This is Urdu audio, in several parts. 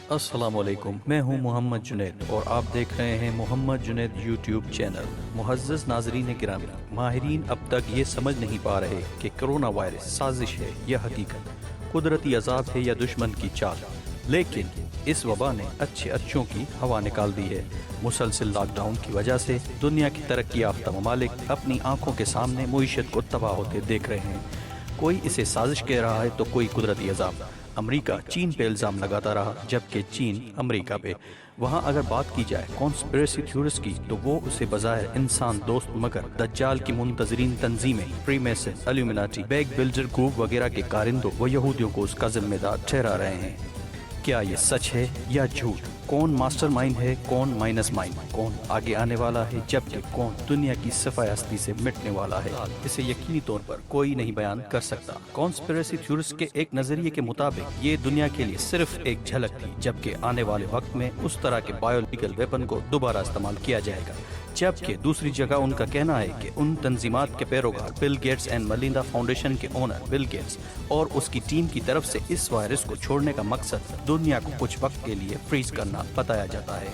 السلام علیکم، میں ہوں محمد جنید اور آپ دیکھ رہے ہیں محمد جنید یوٹیوب چینل۔ معزز ناظرین گرامی، ماہرین اب تک یہ سمجھ نہیں پا رہے کہ کرونا وائرس سازش ہے یا حقیقت، قدرتی عذاب ہے یا دشمن کی چال، لیکن اس وبا نے اچھوں کی ہوا نکال دی ہے۔ مسلسل لاک ڈاؤن کی وجہ سے دنیا کی ترقی یافتہ ممالک اپنی آنکھوں کے سامنے معیشت کو تباہ ہوتے دیکھ رہے ہیں۔ کوئی اسے سازش کہہ رہا ہے تو کوئی قدرتی عذاب۔ امریکہ چین پہ الزام لگاتا رہا جبکہ چین امریکہ پہ۔ وہاں اگر بات کی جائے کانسپریسی تھیورسٹ کی تو وہ اسے بظاہر انسان دوست مگر دجال کی منتظرین تنظیمیں، فری میسن، الومناٹی، بیگ بلڈر گروپ وغیرہ کے کارندوں و یہودیوں کو اس کا ذمہ دار ٹھہرا رہے ہیں۔ کیا یہ سچ ہے یا جھوٹ؟ کون ماسٹر مائنڈ ہے، کون مائنس مائنڈ، کون آگے آنے والا ہے جبکہ کون دنیا کی صفحہ ہستی سے مٹنے والا ہے، اسے یقینی طور پر کوئی نہیں بیان کر سکتا۔ کانسپریسی تھیورسٹ کے ایک نظریے کے مطابق یہ دنیا کے لیے صرف ایک جھلک تھی، جبکہ آنے والے وقت میں اس طرح کے بایولوجیکل ویپن کو دوبارہ استعمال کیا جائے گا۔ جبکہ دوسری جگہ ان کا کہنا ہے کہ ان تنظیمات کے پیروکار Bill Gates and Melinda Foundation کے اونر بل گیٹس اور اس کی ٹیم کی طرف سے اس وائرس کو چھوڑنے کا مقصد دنیا کو کچھ وقت کے لیے فریز کرنا بتایا جاتا ہے۔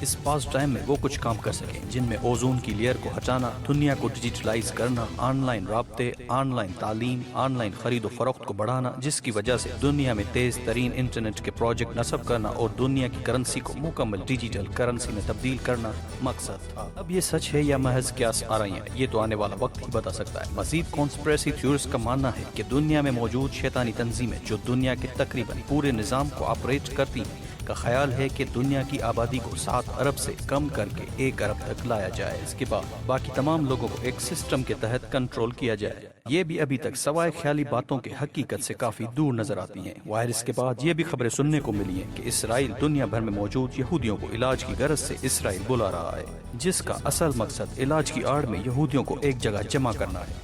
اس پاس ٹائم میں وہ کچھ کام کر سکیں جن میں اوزون کی لیئر کو ہٹانا، دنیا کو ڈیجیٹلائز کرنا، آن لائن رابطے، آن لائن تعلیم، آن لائن خرید و فروخت کو بڑھانا، جس کی وجہ سے دنیا میں تیز ترین انٹرنیٹ کے پروجیکٹ نصب کرنا اور دنیا کی کرنسی کو مکمل ڈیجیٹل کرنسی میں تبدیل کرنا مقصد تھا۔ اب یہ سچ ہے یا محض قیاس آرائیاں، یہ تو آنے والا وقت ہی بتا سکتا ہے۔ مزید کانسپریسی تھیورسٹ کا ماننا ہے کہ دنیا میں موجود شیطانی تنظیمیں جو دنیا کے تقریباً پورے نظام کو آپریٹ کرتی ہیں کا خیال ہے کہ دنیا کی آبادی کو 7 ارب سے کم کر کے 1 ارب تک لایا جائے، اس کے بعد باقی تمام لوگوں کو ایک سسٹم کے تحت کنٹرول کیا جائے۔ یہ بھی ابھی تک سوائے خیالی باتوں کے حقیقت سے کافی دور نظر آتی ہیں۔ وائرس کے بعد یہ بھی خبریں سننے کو ملی ہیں کہ اسرائیل دنیا بھر میں موجود یہودیوں کو علاج کی غرض سے اسرائیل بلا رہا ہے، جس کا اصل مقصد علاج کی آڑ میں یہودیوں کو ایک جگہ جمع کرنا ہے،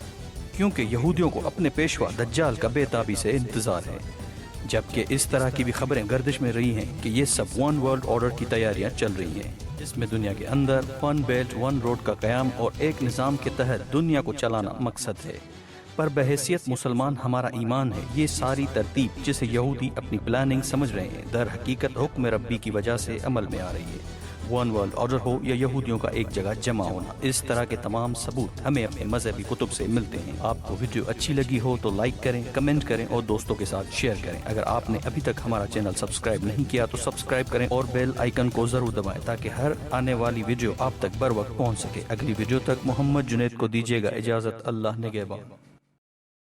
کیونکہ یہودیوں کو اپنے پیشوا دجال کا بے تابی سے انتظار ہے۔ جبکہ اس طرح کی بھی خبریں گردش میں رہی ہیں کہ یہ سب ون ورلڈ آرڈر کی تیاریاں چل رہی ہیں، جس میں دنیا کے اندر ون بیلٹ ون روڈ کا قیام اور ایک نظام کے تحت دنیا کو چلانا مقصد ہے۔ پر بحیثیت مسلمان ہمارا ایمان ہے یہ ساری ترتیب جسے یہودی اپنی پلاننگ سمجھ رہے ہیں در حقیقت حکم ربی کی وجہ سے عمل میں آ رہی ہے۔ ون ورلڈ آرڈر ہو یا یہودیوں کا ایک جگہ جمع ہونا، اس طرح کے تمام ثبوت ہمیں اپنے مذہبی کتب سے ملتے ہیں۔ آپ کو ویڈیو اچھی لگی ہو تو لائک کریں، کمنٹ کریں اور دوستوں کے ساتھ شیئر کریں۔ اگر آپ نے ابھی تک ہمارا چینل سبسکرائب نہیں کیا تو سبسکرائب کریں اور بیل آئیکن کو ضرور دبائیں تاکہ ہر آنے والی ویڈیو آپ تک بر وقت پہنچ سکے۔ اگلی ویڈیو تک محمد جنید کو دیجیے گا اجازت۔ اللہ نگہبان۔